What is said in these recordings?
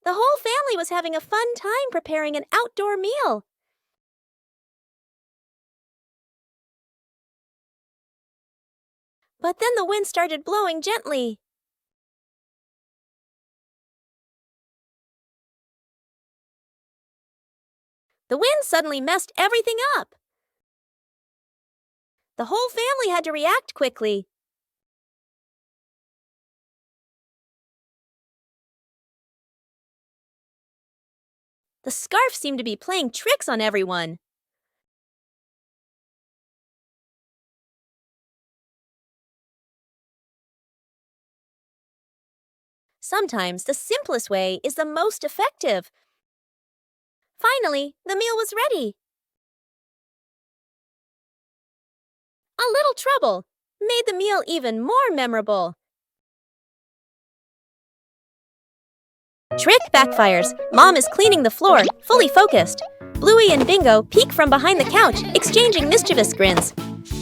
The whole family was having a fun time preparing an outdoor meal. But then the wind started blowing gently. The wind suddenly messed everything up. The whole family had to react quickly. The scarf seemed to be playing tricks on everyone. Sometimes the simplest way is the most effective. Finally, the meal was ready. A little trouble made the meal even more memorable. Trick backfires. Mom is cleaning the floor, fully focused. Bluey and Bingo peek from behind the couch, exchanging mischievous grins.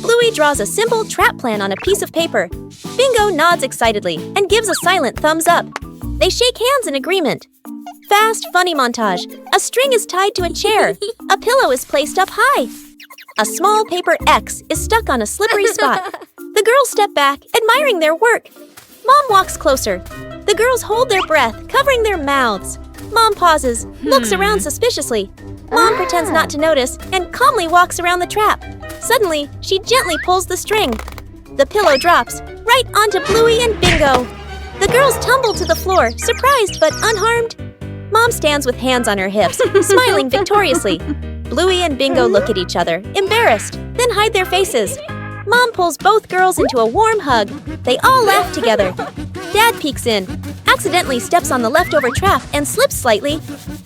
Bluey draws a simple trap plan on a piece of paper. Bingo nods excitedly and gives a silent thumbs up. They shake hands in agreement. Fast, funny montage. A string is tied to a chair. A pillow is placed up high. A small paper X is stuck on a slippery spot. The girls step back, admiring their work. Mom walks closer. The girls hold their breath, covering their mouths. Mom pauses, looks around suspiciously. Mom pretends not to notice and calmly walks around the trap. Suddenly, she gently pulls the string. The pillow drops right onto Bluey and Bingo. The girls tumble to the floor, surprised but unharmed. Mom stands with hands on her hips, smiling victoriously. Bluey and Bingo look at each other, embarrassed, then hide their faces. Mom pulls both girls into a warm hug. They all laugh together. Dad peeks in, accidentally steps on the leftover trap and slips slightly.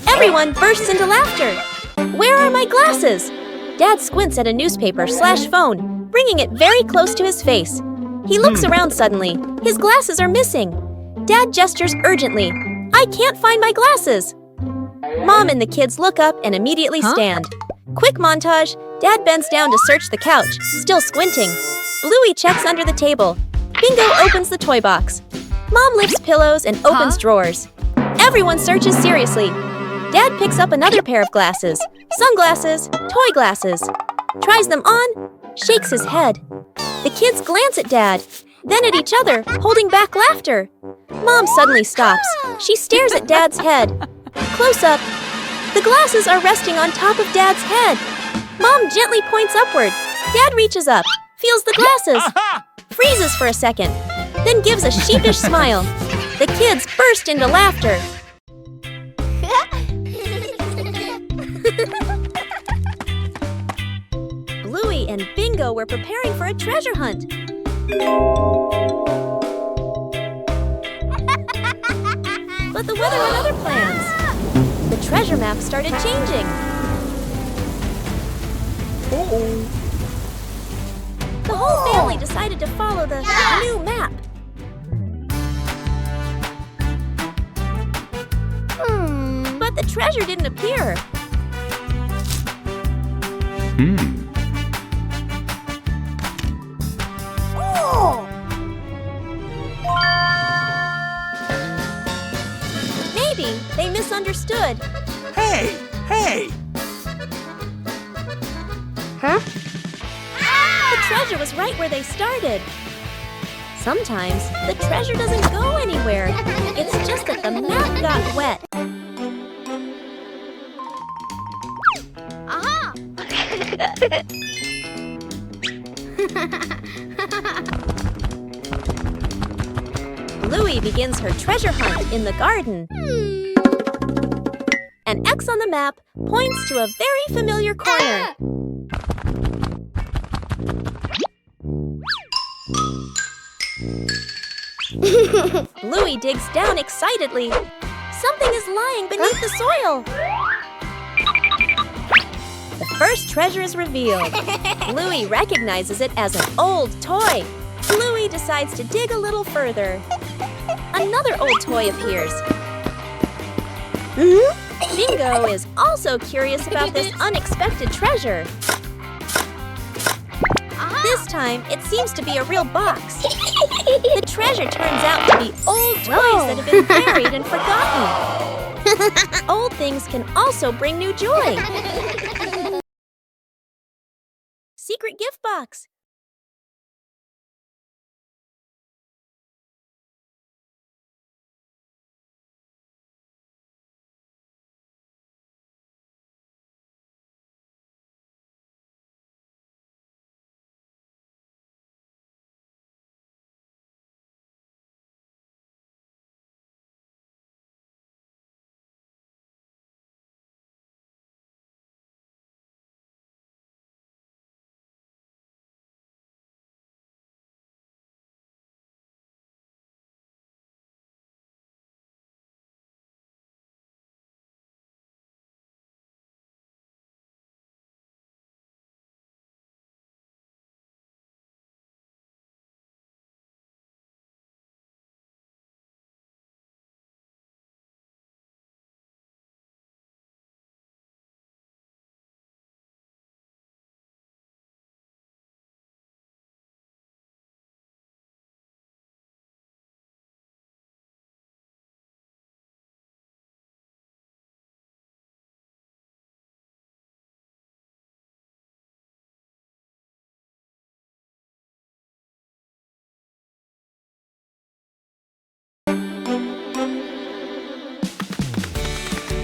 Everyone bursts into laughter. Where are my glasses? Dad squints at a newspaper/phone, bringing it very close to his face. He looks around suddenly. His glasses are missing. Dad gestures urgently. I can't find my glasses. Mom and the kids look up and immediately stand. Quick montage. Dad bends down to search the couch, still squinting. Bluey checks under the table. Bingo opens the toy box. Mom lifts pillows and opens drawers. Everyone searches seriously. Dad picks up another pair of glasses. Sunglasses, toy glasses. Tries them on, shakes his head. The kids glance at Dad, then at each other, holding back laughter. Mom suddenly stops. She stares at Dad's head. Close up. The glasses are resting on top of Dad's head. Mom gently points upward. Dad reaches up, feels the glasses, freezes for a second, then gives a sheepish smile. The kids burst into laughter. Bluey and Bingo were preparing for a treasure hunt. But the weather had other plans. The treasure map started changing. The whole family decided to follow the new map. But the treasure didn't appear. Maybe they misunderstood. Hey! Hey! The treasure was right where they started. Sometimes the treasure doesn't go anywhere. It's just that the map got wet. Bluey begins her treasure hunt in the garden. An X on the map points to a very familiar corner. Bluey digs down excitedly. Something is lying beneath the soil. The first treasure is revealed. Bluey recognizes it as an old toy. Bluey decides to dig a little further. Another old toy appears. Bingo is also curious about this unexpected treasure. This time, it seems to be a real box. The treasure turns out to be old toys that have been buried and forgotten. Old things can also bring new joy. Secret gift box.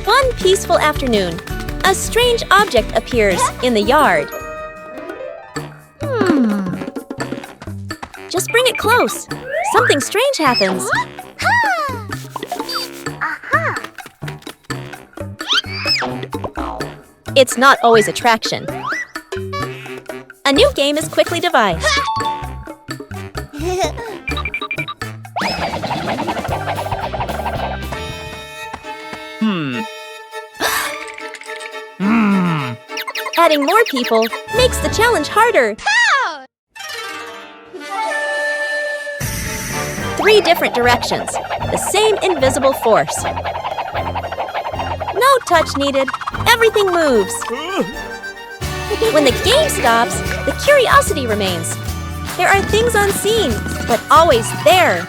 One peaceful afternoon, a strange object appears in the yard. Just bring it close. Something strange happens. It's not always attraction. A new game is quickly devised. Adding more people makes the challenge harder. 3 different directions, the same invisible force. No touch needed, everything moves. When the game stops, the curiosity remains. There are things unseen, but always there.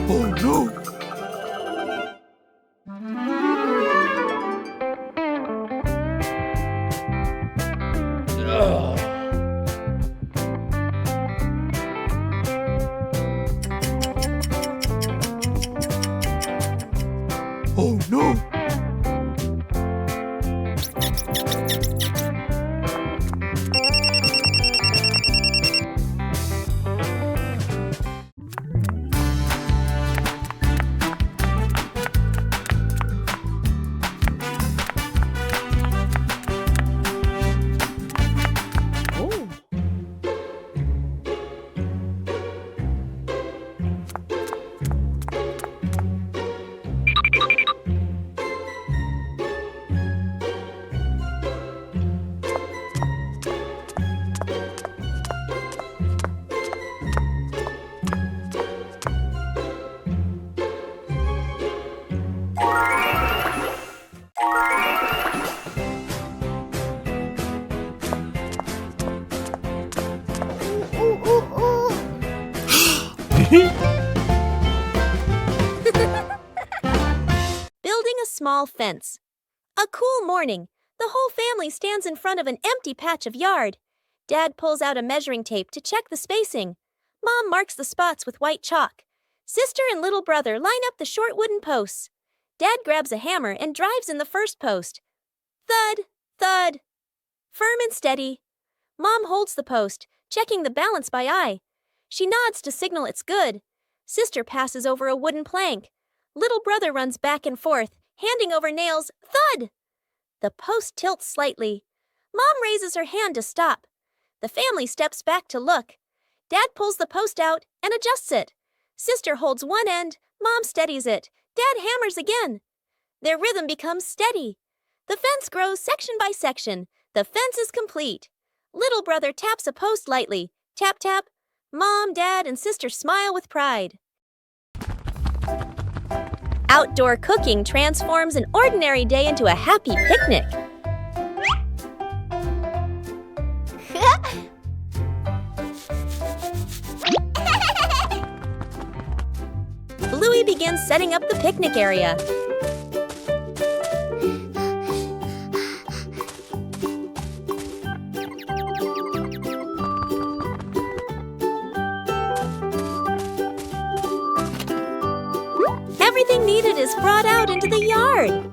Oh no! Oh no! Building a small fence. A cool morning. The whole family stands in front of an empty patch of yard. Dad pulls out a measuring tape to check the spacing. Mom marks the spots with white chalk. Sister and little brother line up the short wooden posts. Dad grabs a hammer and drives in the first post. Thud, thud. Firm and steady. Mom holds the post, checking the balance by eye. She nods to signal it's good. Sister passes over a wooden plank. Little brother runs back and forth, handing over nails. Thud! The post tilts slightly. Mom raises her hand to stop. The family steps back to look. Dad pulls the post out and adjusts it. Sister holds one end, Mom steadies it. Dad hammers again. Their rhythm becomes steady. The fence grows section by section. The fence is complete. Little brother taps a post lightly. Tap, tap. Mom, Dad, and Sister smile with pride. Outdoor cooking transforms an ordinary day into a happy picnic. Bluey begins setting up the picnic area. Everything needed is brought out into the yard.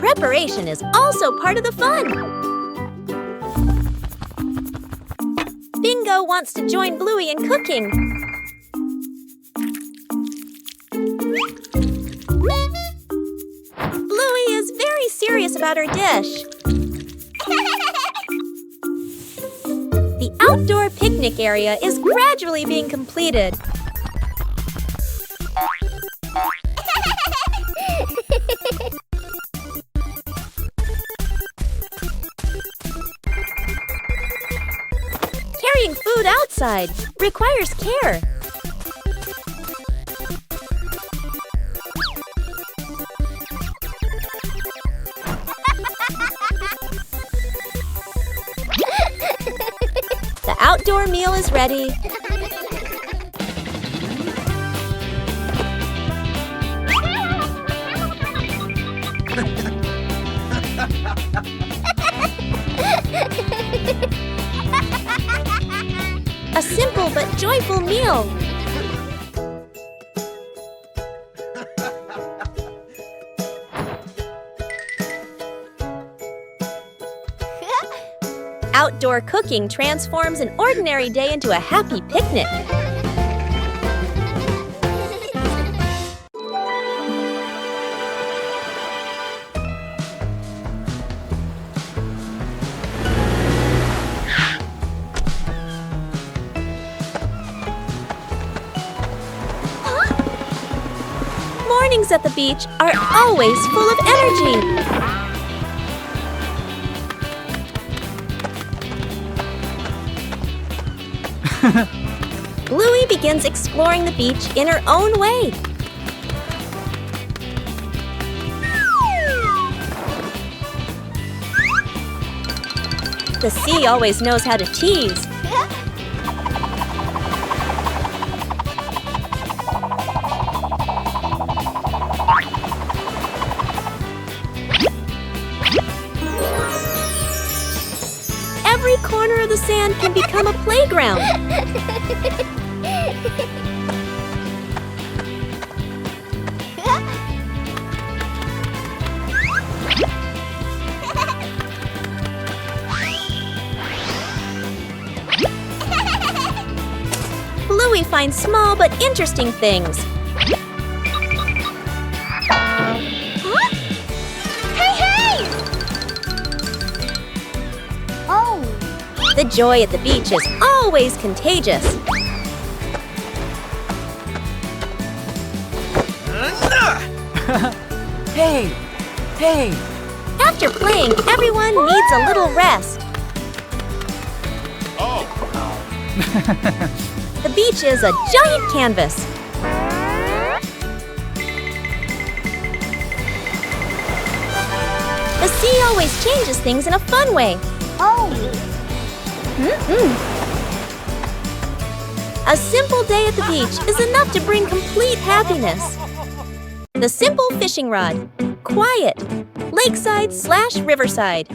Preparation is also part of the fun. Bingo wants to join Bluey in cooking. Bluey is very serious about her dish. The outdoor picnic area is gradually being completed. Carrying food outside requires care. The outdoor meal is ready. A simple but joyful meal. Outdoor cooking transforms an ordinary day into a happy picnic. Mornings at the beach are always full of energy. Bluey begins exploring the beach in her own way. The sea always knows how to tease. Every corner of the sand can become a playground. Bluey finds small but interesting things. Huh? Hey! Oh! The joy at the beach is always contagious. Hey! After playing, everyone needs a little rest. The beach is a giant canvas. The sea always changes things in a fun way. Oh! A simple day at the beach is enough to bring complete happiness. The simple fishing rod. Quiet. Lakeside/riverside.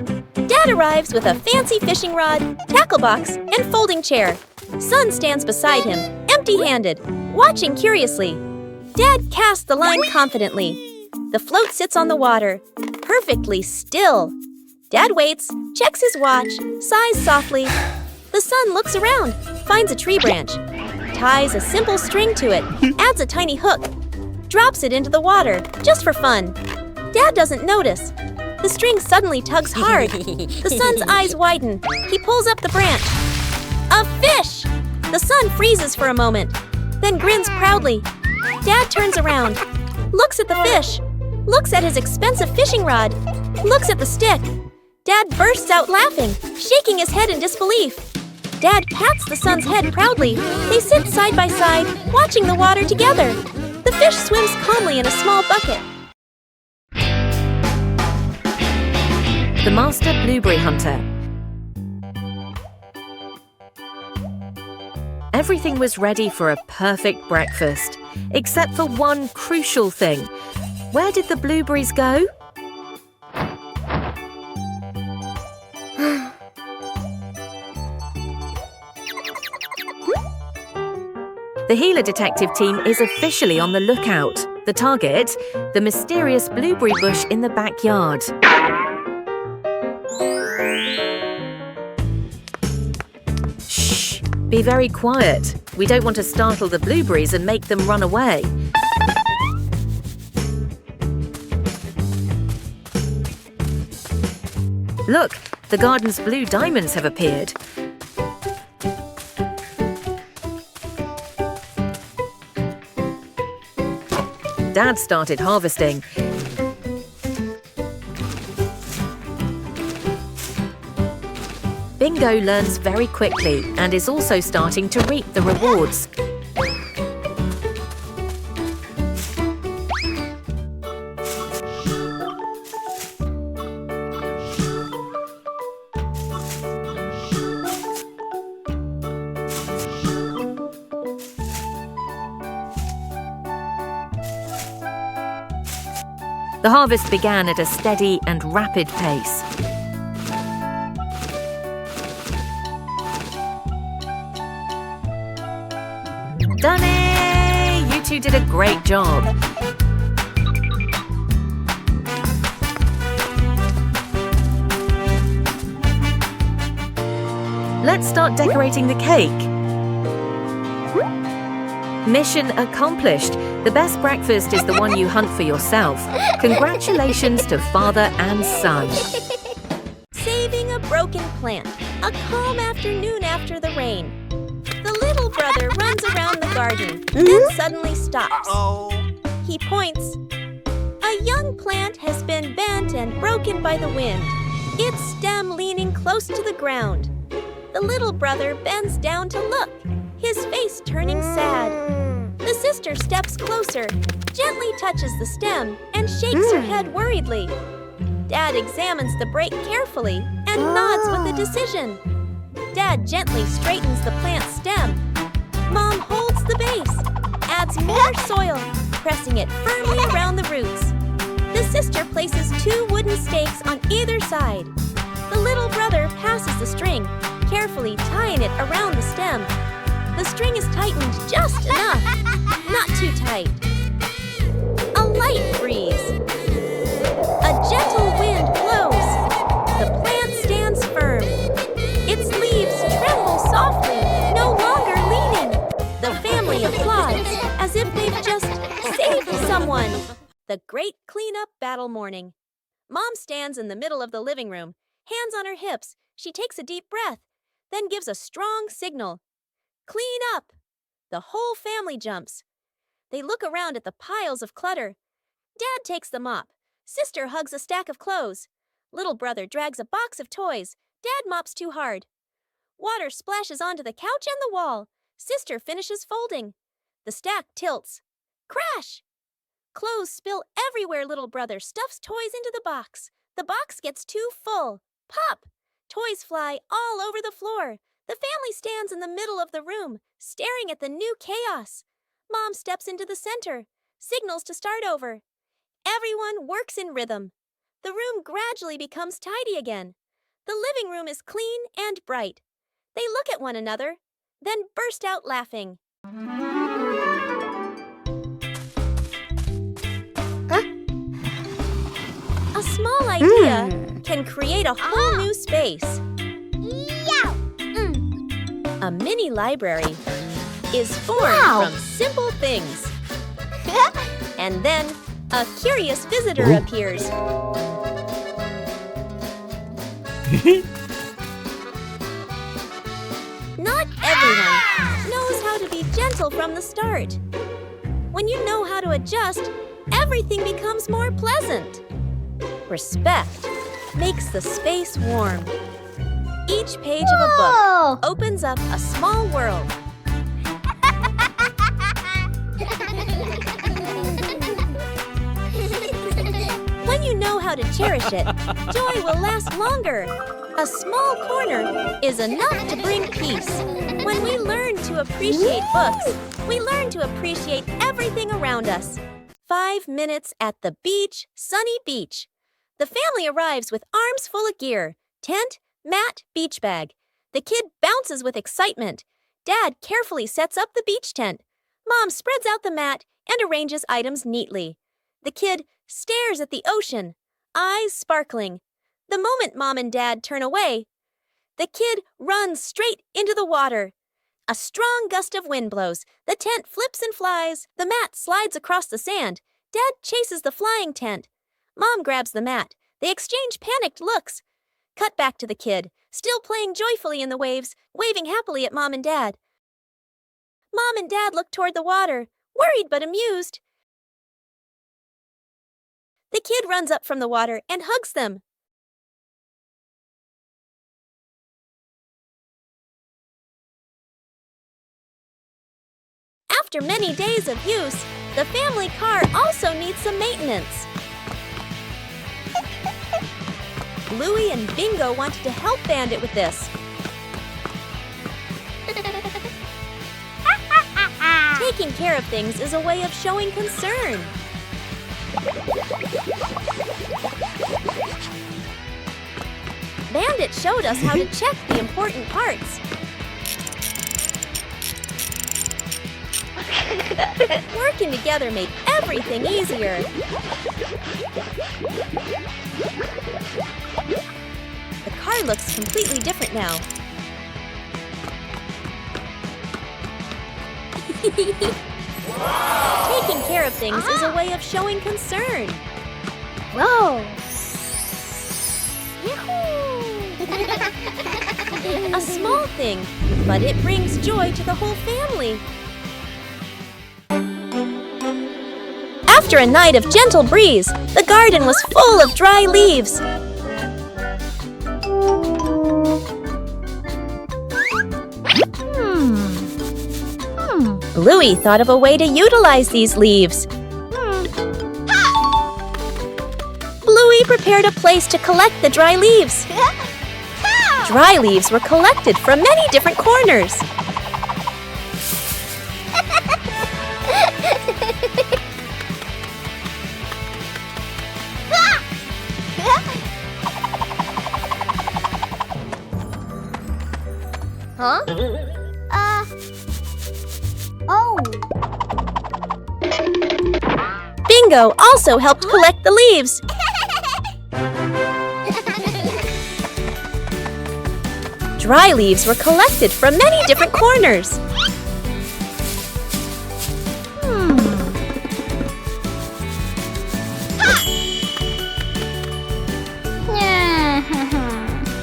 Dad arrives with a fancy fishing rod, tackle box, and folding chair. Son stands beside him, empty-handed, watching curiously. Dad casts the line confidently. The float sits on the water, perfectly still. Dad waits, checks his watch, sighs softly. The son looks around, finds a tree branch, ties a simple string to it, adds a tiny hook, drops it into the water, just for fun. Dad doesn't notice. The string suddenly tugs hard. The son's eyes widen. He pulls up the branch. A fish! The son freezes for a moment, then grins proudly. Dad turns around, looks at the fish, looks at his expensive fishing rod, looks at the stick. Dad bursts out laughing, shaking his head in disbelief. Dad pats the son's head proudly. They sit side by side, watching the water together. The fish swims calmly in a small bucket. The Master Blueberry Hunter. Everything was ready for a perfect breakfast, except for one crucial thing. Where did the blueberries go? The Healer Detective team is officially on the lookout. The target, the mysterious blueberry bush in the backyard. Shh! Be very quiet. We don't want to startle the blueberries and make them run away. Look, the garden's blue diamonds have appeared. Dad started harvesting. Bingo learns very quickly and is also starting to reap the rewards. The harvest began at a steady and rapid pace. Done it! You two did a great job. Let's start decorating the cake. Mission accomplished. The best breakfast is the one you hunt for yourself. Congratulations to father and son. Saving a broken plant. A calm afternoon after the rain. The little brother runs around the garden, then suddenly stops. He points. A young plant has been bent and broken by the wind, its stem leaning close to the ground. The little brother bends down to look, his face turning sad. The sister steps closer, gently touches the stem, and shakes her head worriedly. Dad examines the break carefully and nods with a decision. Dad gently straightens the plant's stem. Mom holds the base, adds more soil, pressing it firmly around the roots. The sister places 2 wooden stakes on either side. The little brother passes the string, carefully tying it around the stem. The string is tightened just enough, not too tight. A light breeze. A gentle wind blows. The plant stands firm. Its leaves tremble softly, no longer leaning. The family applauds as if they've just saved someone. The great cleanup battle morning. Mom stands in the middle of the living room, hands on her hips. She takes a deep breath, then gives a strong signal. Clean up! The whole family jumps. They look around at the piles of clutter. Dad takes the mop. Sister hugs a stack of clothes. Little brother drags a box of toys. Dad mops too hard. Water splashes onto the couch and the wall. Sister finishes folding. The stack tilts. Crash! Clothes spill everywhere. Little brother stuffs toys into the box. The box gets too full. Pop! Toys fly all over the floor. The family stands in the middle of the room, staring at the new chaos. Mom steps into the center, signals to start over. Everyone works in rhythm. The room gradually becomes tidy again. The living room is clean and bright. They look at one another, then burst out laughing. A small idea can create a whole new space. A mini library is formed from simple things. And then a curious visitor appears. Not everyone knows how to be gentle from the start. When you know how to adjust, everything becomes more pleasant. Respect makes the space warm. Each page of a book opens up a small world. When you know how to cherish it, joy will last longer. A small corner is enough to bring peace. When we learn to appreciate books, we learn to appreciate everything around us. 5 minutes at the beach, sunny beach. The family arrives with arms full of gear. Tent, mat, beach bag. The kid bounces with excitement. Dad carefully sets up the beach tent. Mom spreads out the mat and arranges items neatly. The kid stares at the ocean, eyes sparkling. The moment Mom and Dad turn away, the kid runs straight into the water. A strong gust of wind blows. The tent flips and flies. The mat slides across the sand. Dad chases the flying tent. Mom grabs the mat. They exchange panicked looks. Cut back to the kid, still playing joyfully in the waves, waving happily at Mom and Dad. Mom and Dad look toward the water, worried but amused. The kid runs up from the water and hugs them. After many days of use, the family car also needs some maintenance. Bluey and Bingo wanted to help Bandit with this. Taking care of things is a way of showing concern. Bandit showed us how to check the important parts. Working together made everything easier. The car looks completely different now. Taking care of things is a way of showing concern. Whoa! A small thing, but it brings joy to the whole family. After a night of gentle breeze, the garden was full of dry leaves. Bluey thought of a way to utilize these leaves. Bluey prepared a place to collect the dry leaves. Dry leaves were collected from many different corners. Huh? Oh. Bingo also helped collect the leaves. Dry leaves were collected from many different corners.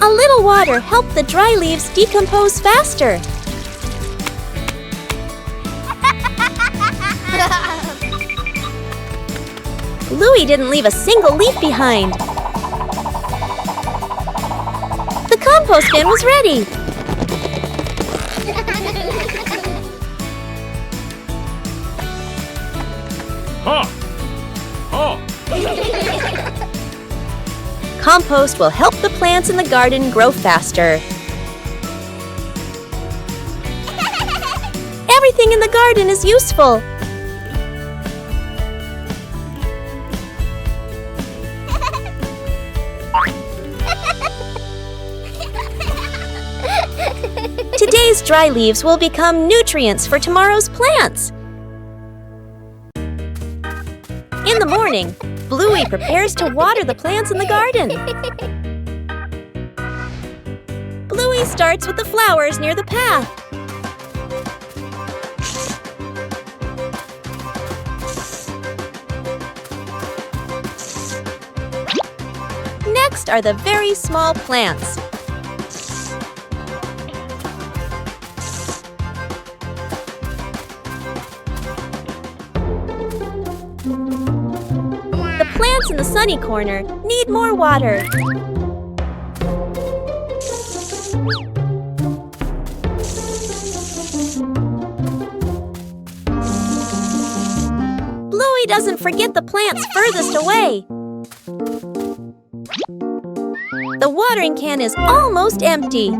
A little water helped the dry leaves decompose faster. Bluey didn't leave a single leaf behind. The compost bin was ready. Ha! Ha! Compost will help the plants in the garden grow faster. Everything in the garden is useful. Today's dry leaves will become nutrients for tomorrow's plants. In the morning, Bluey prepares to water the plants in the garden. Bluey starts with the flowers near the path. Next Next are the very small plants. The plants in the sunny corner need more water. Bluey doesn't forget the plants furthest away. The watering can is almost empty.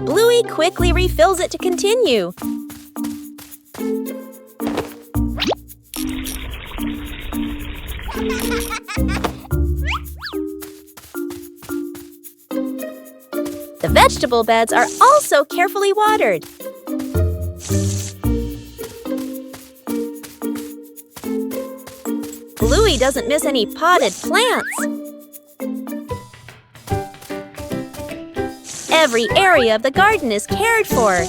Bluey quickly refills it to continue. The vegetable beds are also carefully watered. Bluey doesn't miss any potted plants. Every area of the garden is cared for.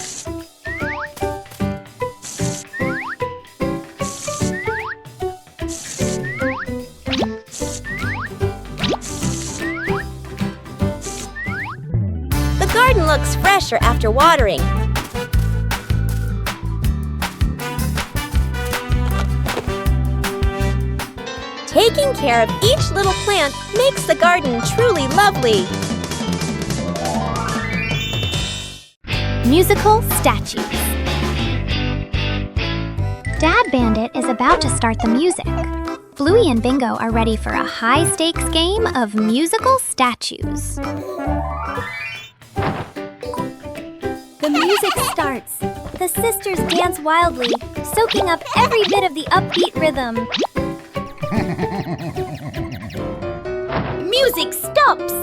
The garden looks fresher after watering. Taking care of each little plant makes the garden truly lovely. Musical statues. Dad Bandit is about to start the music. Bluey and Bingo are ready for a high-stakes game of musical statues. The music starts. The sisters dance wildly, soaking up every bit of the upbeat rhythm. Music stops!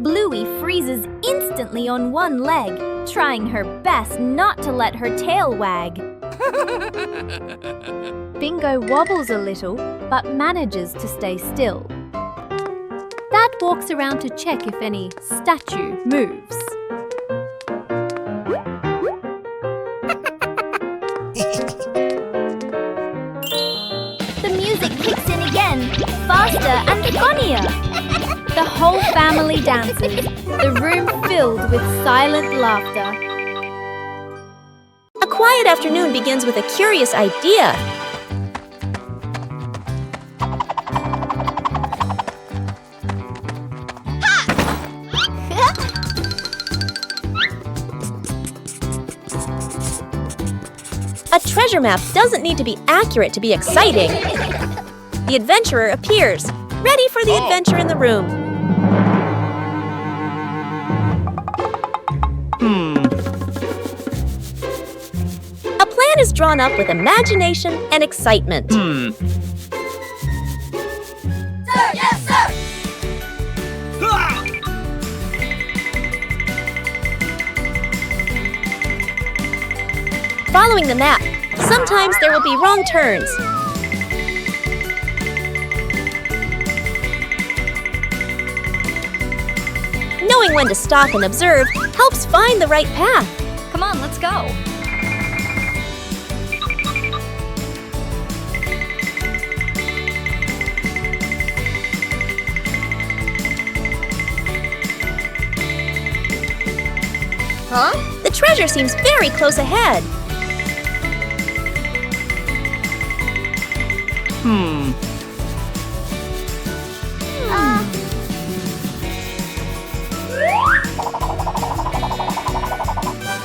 Bluey freezes instantly on one leg, trying her best not to let her tail wag. Bingo wobbles a little, but manages to stay still. Dad walks around to check if any statue moves. The music kicks in again, faster and funnier. The whole family dances, the room filled with silent laughter. A quiet afternoon begins with a curious idea. A treasure map doesn't need to be accurate to be exciting. The adventurer appears, ready for the adventure in the room. A plan is drawn up with imagination and excitement. Sir, yes, sir! Following the map, sometimes there will be wrong turns. Knowing when to stop and observe helps find the right path. Come on, let's go. Huh? The treasure seems very close ahead.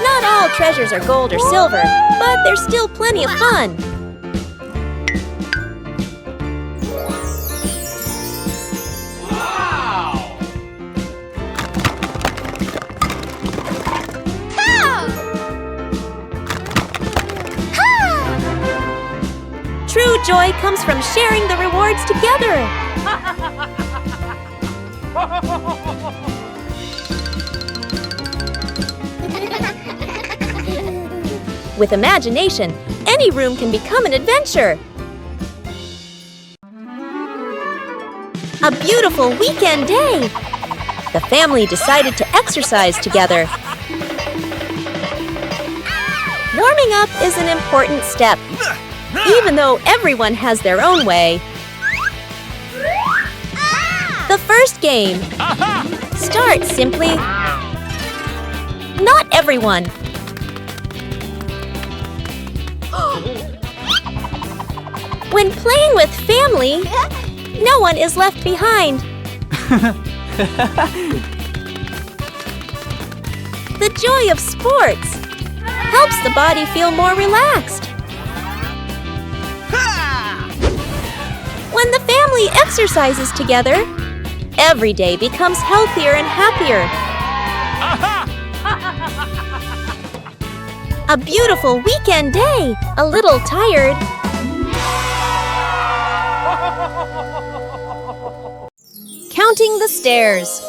Not all treasures are gold or silver, but there's still plenty of fun. True joy comes from sharing the rewards together. With imagination, any room can become an adventure. A beautiful weekend day. The family decided to exercise together. Norman Warming up is an important step, even though everyone has their own way. The first game. Start simply. Not everyone. When playing with family, no one is left behind. The joy of sports helps the body feel more relaxed. When the family exercises together, every day becomes healthier and happier. A beautiful weekend day, a little tired. Counting the stairs.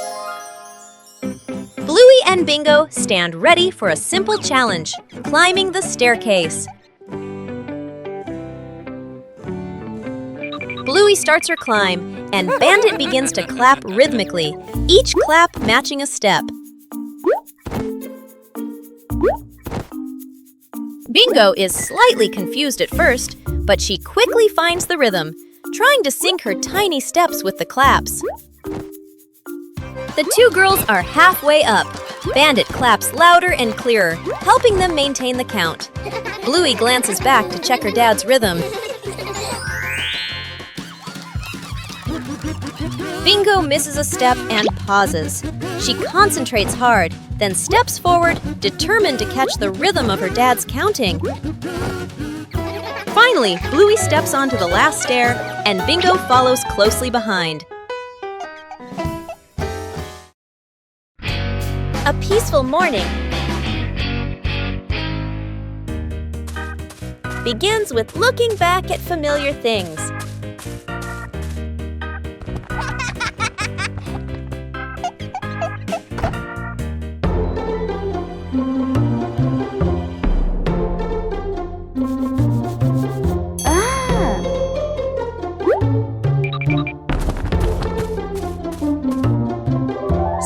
Bluey and Bingo stand ready for a simple challenge, climbing the staircase. Bluey starts her climb, and Bandit begins to clap rhythmically, each clap matching a step. Bingo is slightly confused at first, but she quickly finds the rhythm, trying to sync her tiny steps with the claps. The two girls are halfway up. Bandit claps louder and clearer, helping them maintain the count. Bluey glances back to check her dad's rhythm. Bingo misses a step and pauses. She concentrates hard, then steps forward, determined to catch the rhythm of her dad's counting. Finally, Bluey steps onto the last stair, and Bingo follows closely behind. A peaceful morning begins with looking back at familiar things.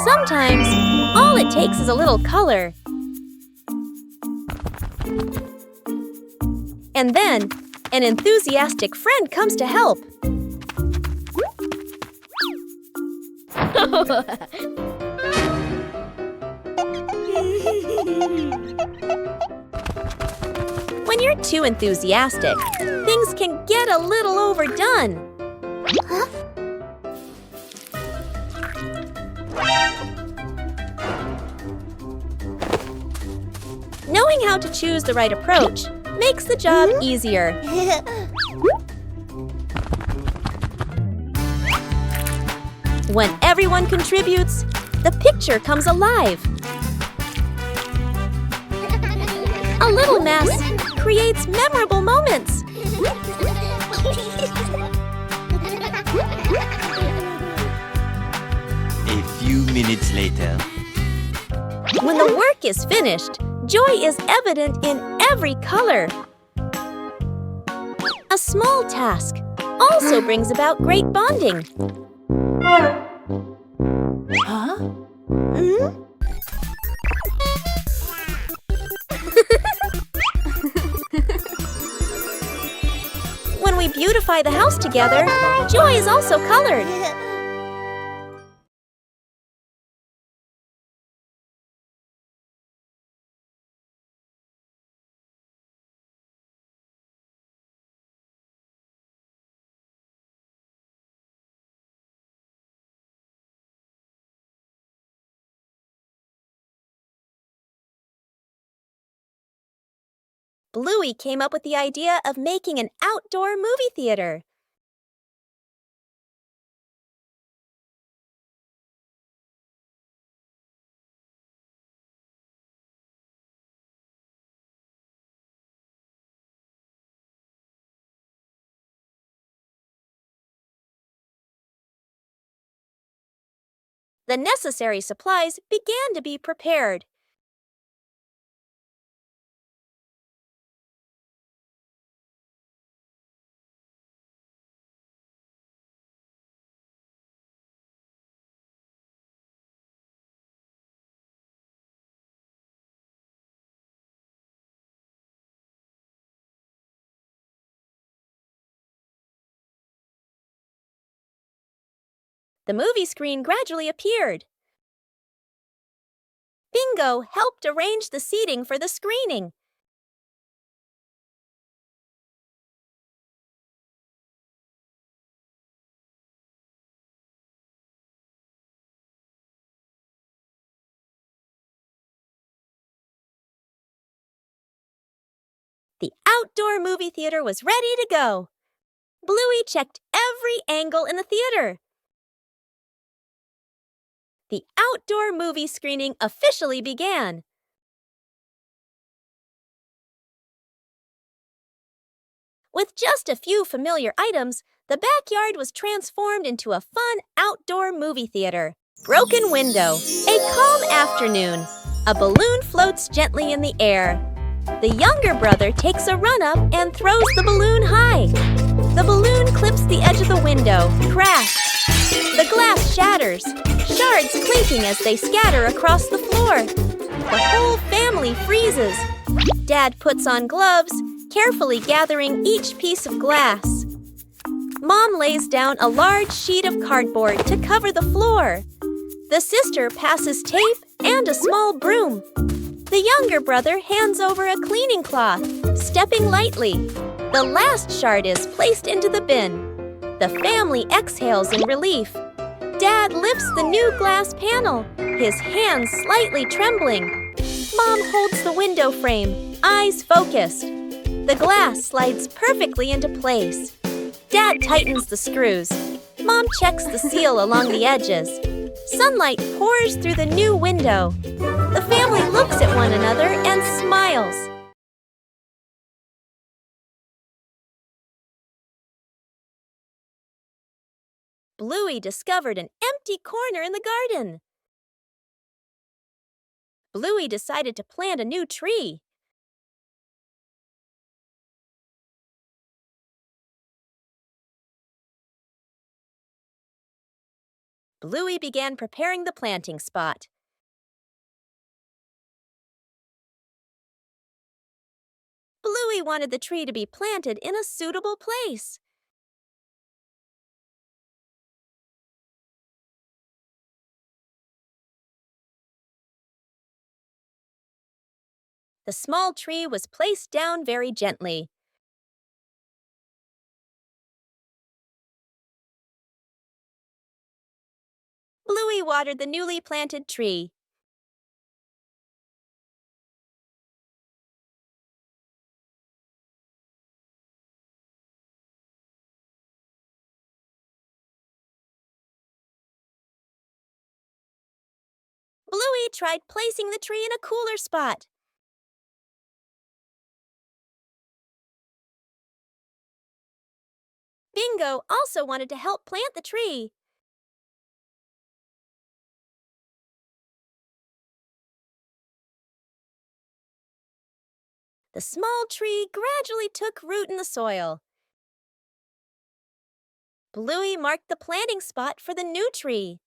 Sometimes, all it takes is a little color. And then, an enthusiastic friend comes to help. When you're too enthusiastic, things can get a little overdone. Knowing how to choose the right approach makes the job easier. When everyone contributes, the picture comes alive. A little mess creates memorable moments. A few minutes later. When the work is finished, joy is evident in every color. A small task also brings about great bonding. Huh? When we beautify the house together, joy is also colored. Bluey came up with the idea of making an outdoor movie theater. The necessary supplies began to be prepared. The movie screen gradually appeared. Bingo helped arrange the seating for the screening. The outdoor movie theater was ready to go. Bluey checked every angle in the theater. The outdoor movie screening officially began. With just a few familiar items, the backyard was transformed into a fun outdoor movie theater. Broken window, a calm afternoon. A balloon floats gently in the air. The younger brother takes a run-up and throws the balloon high. The balloon clips the edge of the window. Crash! The glass shatters, shards clinking as they scatter across the floor. The whole family freezes. Dad puts on gloves, carefully gathering each piece of glass. Mom lays down a large sheet of cardboard to cover the floor. The sister passes tape and a small broom. The younger brother hands over a cleaning cloth, stepping lightly. The last shard is placed into the bin. The family exhales in relief. Dad lifts the new glass panel, his hands slightly trembling. Mom holds the window frame, eyes focused. The glass slides perfectly into place. Dad tightens the screws. Mom checks the seal along the edges. Sunlight pours through the new window. The family looks at one another and smiles. Bluey discovered an empty corner in the garden. Bluey decided to plant a new tree. Bluey began preparing the planting spot. Bluey wanted the tree to be planted in a suitable place. The small tree was placed down very gently. Bluey watered the newly planted tree. Bluey tried placing the tree in a cooler spot. Bingo also wanted to help plant the tree. The small tree gradually took root in the soil. Bluey marked the planting spot for the new tree.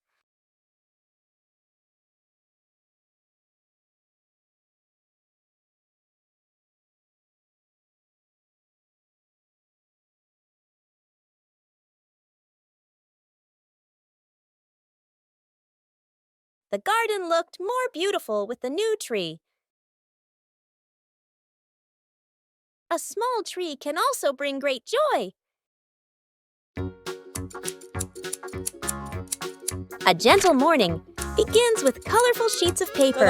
The garden looked more beautiful with the new tree. A small tree can also bring great joy. A gentle morning begins with colorful sheets of paper.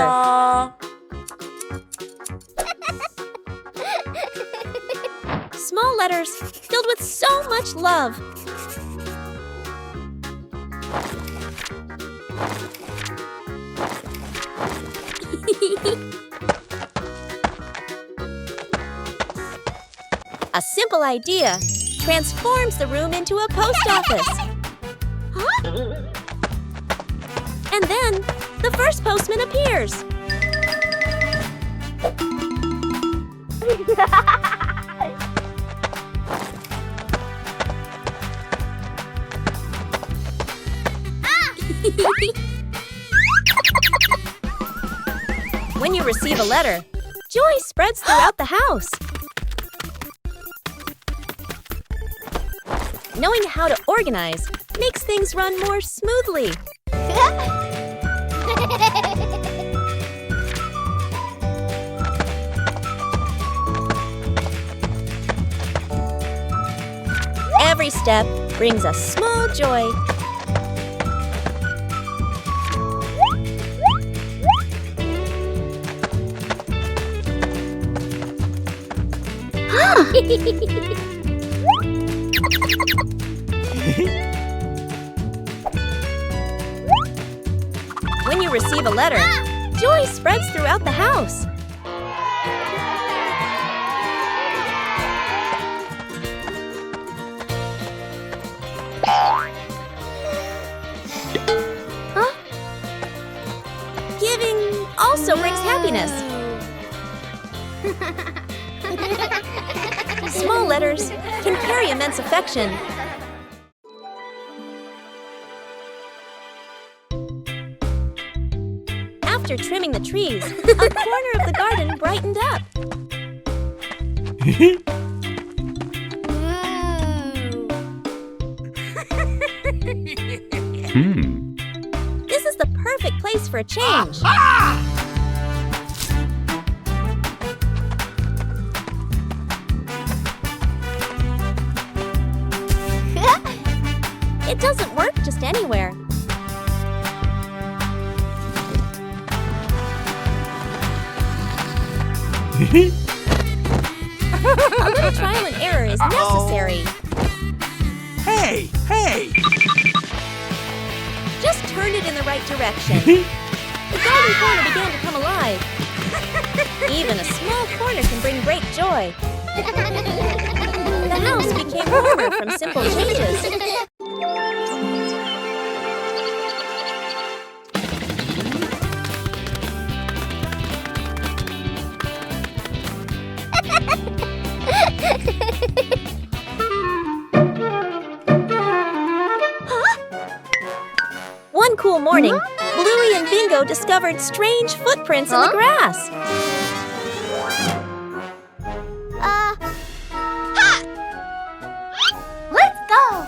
Small letters filled with so much love. A simple idea transforms the room into a post office. Huh? And then, the first postman appears. When you receive a letter, joy spreads throughout the house. Knowing how to organize makes things run more smoothly. Every step brings a small joy. When you receive a letter, joy spreads throughout the house. Giving also brings happiness. Small letters can carry immense affection. After trimming the trees, a corner of the garden brightened up. This is the perfect place for a change. It doesn't work just anywhere. A little trial and error is necessary. Hey! Hey! Just turn it in the right direction. The garden corner began to come alive. Even a small corner can bring great joy. The house became warmer from simple changes. One cool morning, Bluey and Bingo discovered strange footprints in the grass. Let's go!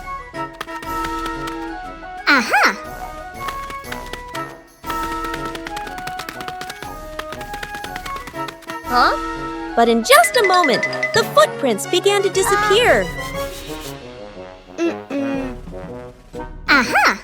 Aha! Huh? But in just a moment, the footprints began to disappear. Aha!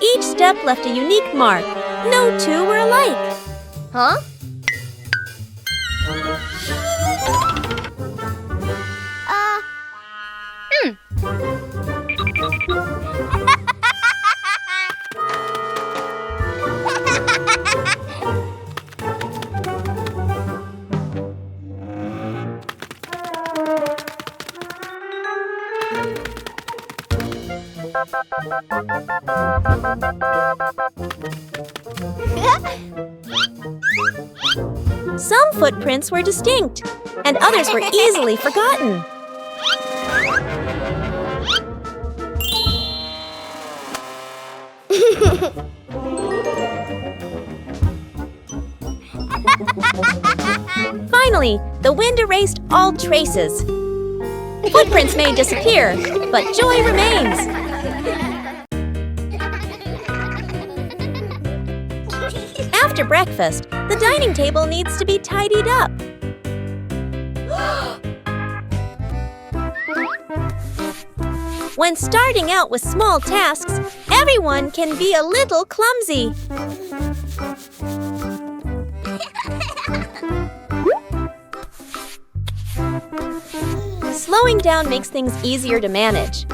Each step left a unique mark. No two were alike. Huh? Some footprints were distinct, and others were easily forgotten. Finally, the wind erased all traces. Footprints may disappear, but joy remains. After breakfast, the dining table needs to be tidied up. When starting out with small tasks, everyone can be a little clumsy. Slowing down makes things easier to manage.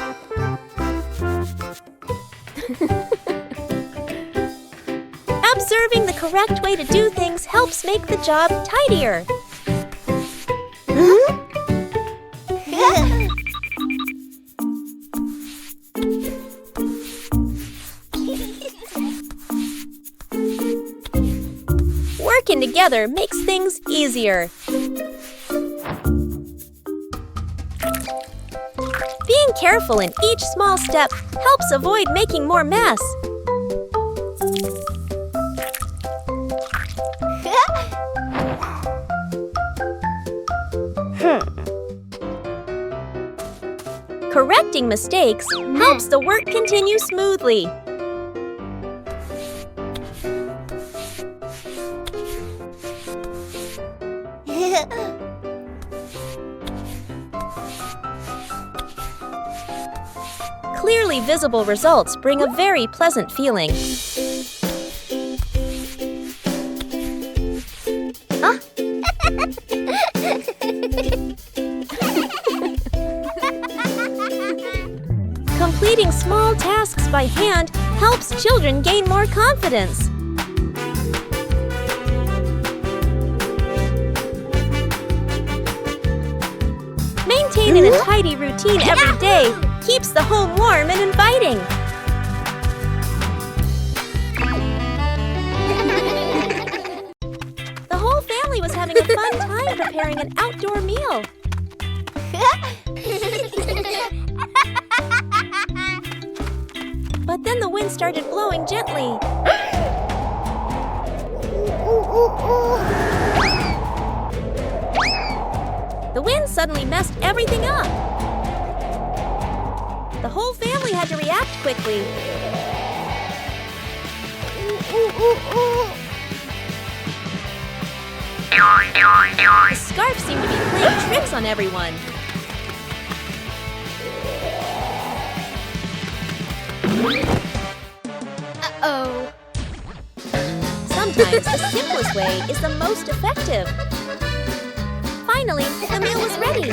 Observing the correct way to do things helps make the job tidier. Working together makes things easier. Being careful in each small step helps avoid making more mess. Correcting mistakes helps the work continue smoothly. Clearly visible results bring a very pleasant feeling. Completing small tasks by hand helps children gain more confidence. Maintaining a tidy routine every day keeps the home warm and inviting. The whole family was having a fun time preparing an outdoor meal. But then the wind started blowing gently. The wind suddenly messed everything up. The whole family had to react quickly. The scarf seemed to be playing tricks on everyone. Uh-oh. Sometimes the simplest way is the most effective. Finally, the meal was ready.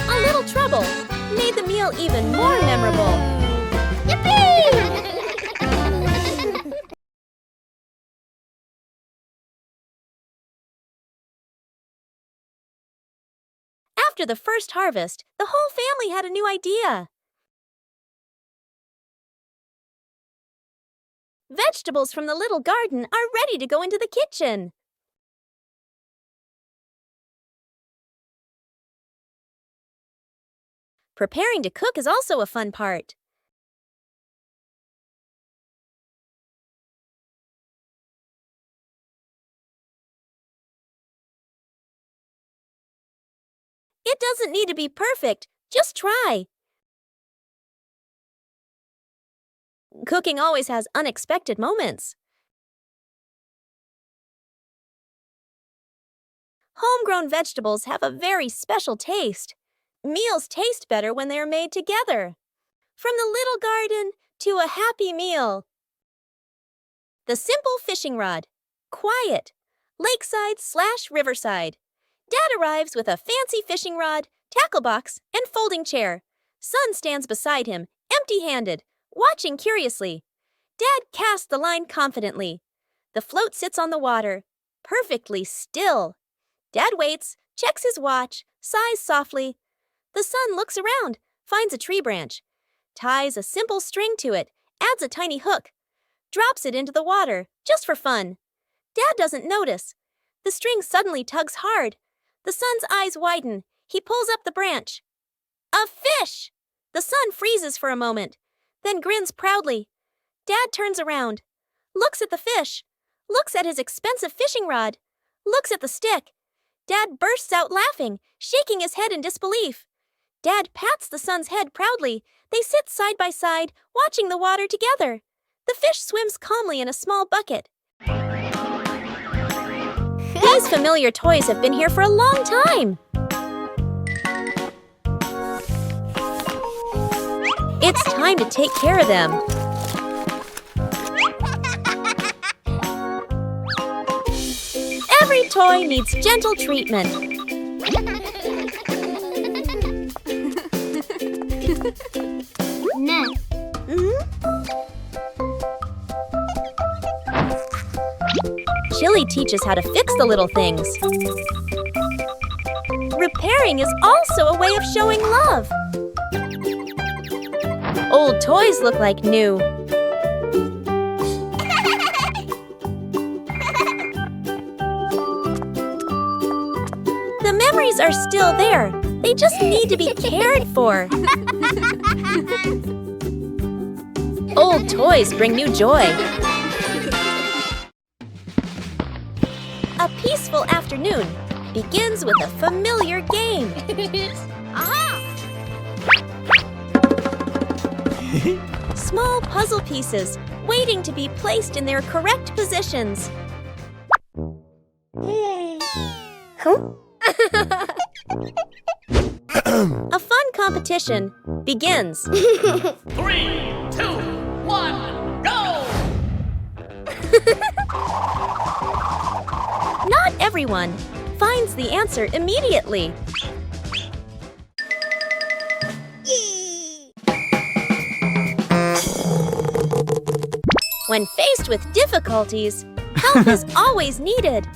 A little trouble made the meal even more memorable. Yippee! After the first harvest, the whole family had a new idea. Vegetables from the little garden are ready to go into the kitchen. Preparing to cook is also a fun part. It doesn't need to be perfect, just try. Cooking always has unexpected moments. Homegrown vegetables have a very special taste. Meals taste better when they are made together. From the little garden to a happy meal. The simple fishing rod. Quiet. Lakeside/riverside. Dad arrives with a fancy fishing rod, tackle box, and folding chair. Son stands beside him, empty-handed, watching curiously. Dad casts the line confidently. The float sits on the water, perfectly still. Dad waits, checks his watch, sighs softly. The son looks around, finds a tree branch, ties a simple string to it, adds a tiny hook, drops it into the water, just for fun. Dad doesn't notice. The string suddenly tugs hard. The son's eyes widen. He pulls up the branch. A fish! The son freezes for a moment, then grins proudly. Dad turns around, looks at the fish, looks at his expensive fishing rod, looks at the stick. Dad bursts out laughing, shaking his head in disbelief. Dad pats the son's head proudly. They sit side by side, watching the water together. The fish swims calmly in a small bucket. These familiar toys have been here for a long time. It's time to take care of them. Every toy needs gentle treatment. Next. Chili teaches how to fix the little things. Repairing is also a way of showing love. Old toys look like new. The memories are still there. They just need to be cared for. Old toys bring new joy. A peaceful afternoon begins with a familiar game. Small puzzle pieces waiting to be placed in their correct positions. A fun competition begins. 3, 2, 1, go! Not everyone finds the answer immediately. When faced with difficulties, help is always needed.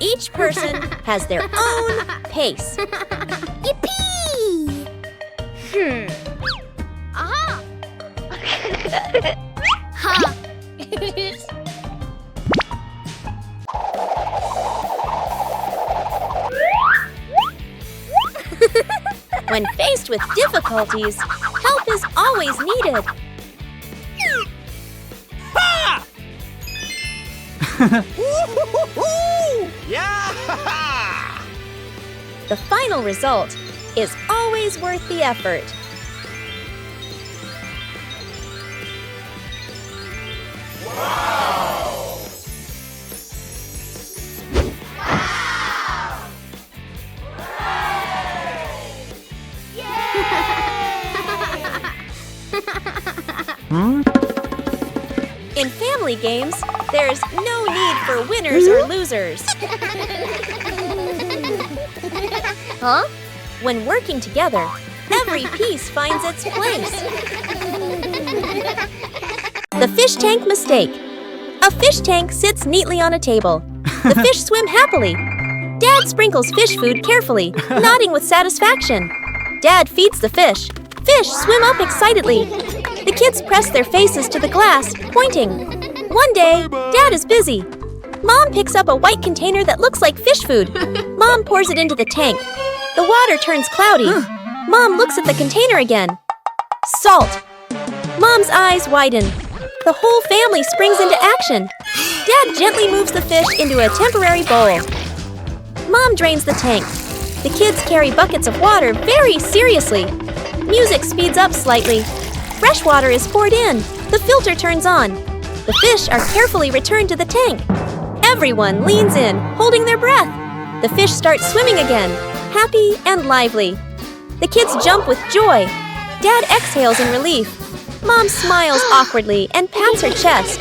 Each person has their own pace. Yippee! Aha! Ha! When faced with difficulties, help is always needed. Yeah! The final result is always worth the effort. In family games, there's no need for winners or losers. Huh? When working together, every piece finds its place. The fish tank mistake. A fish tank sits neatly on a table. The fish swim happily. Dad sprinkles fish food carefully, nodding with satisfaction. Dad feeds the fish. Fish swim up excitedly. The kids press their faces to the glass, pointing. One day, Dad is busy. Mom picks up a white container that looks like fish food. Mom pours it into the tank. The water turns cloudy. Mom looks at the container again. Salt. Mom's eyes widen. The whole family springs into action. Dad gently moves the fish into a temporary bowl. Mom drains the tank. The kids carry buckets of water very seriously. Music speeds up slightly. Fresh water is poured in. The filter turns on. The fish are carefully returned to the tank. Everyone leans in, holding their breath. The fish start swimming again, happy and lively. The kids jump with joy. Dad exhales in relief. Mom smiles awkwardly and pats her chest.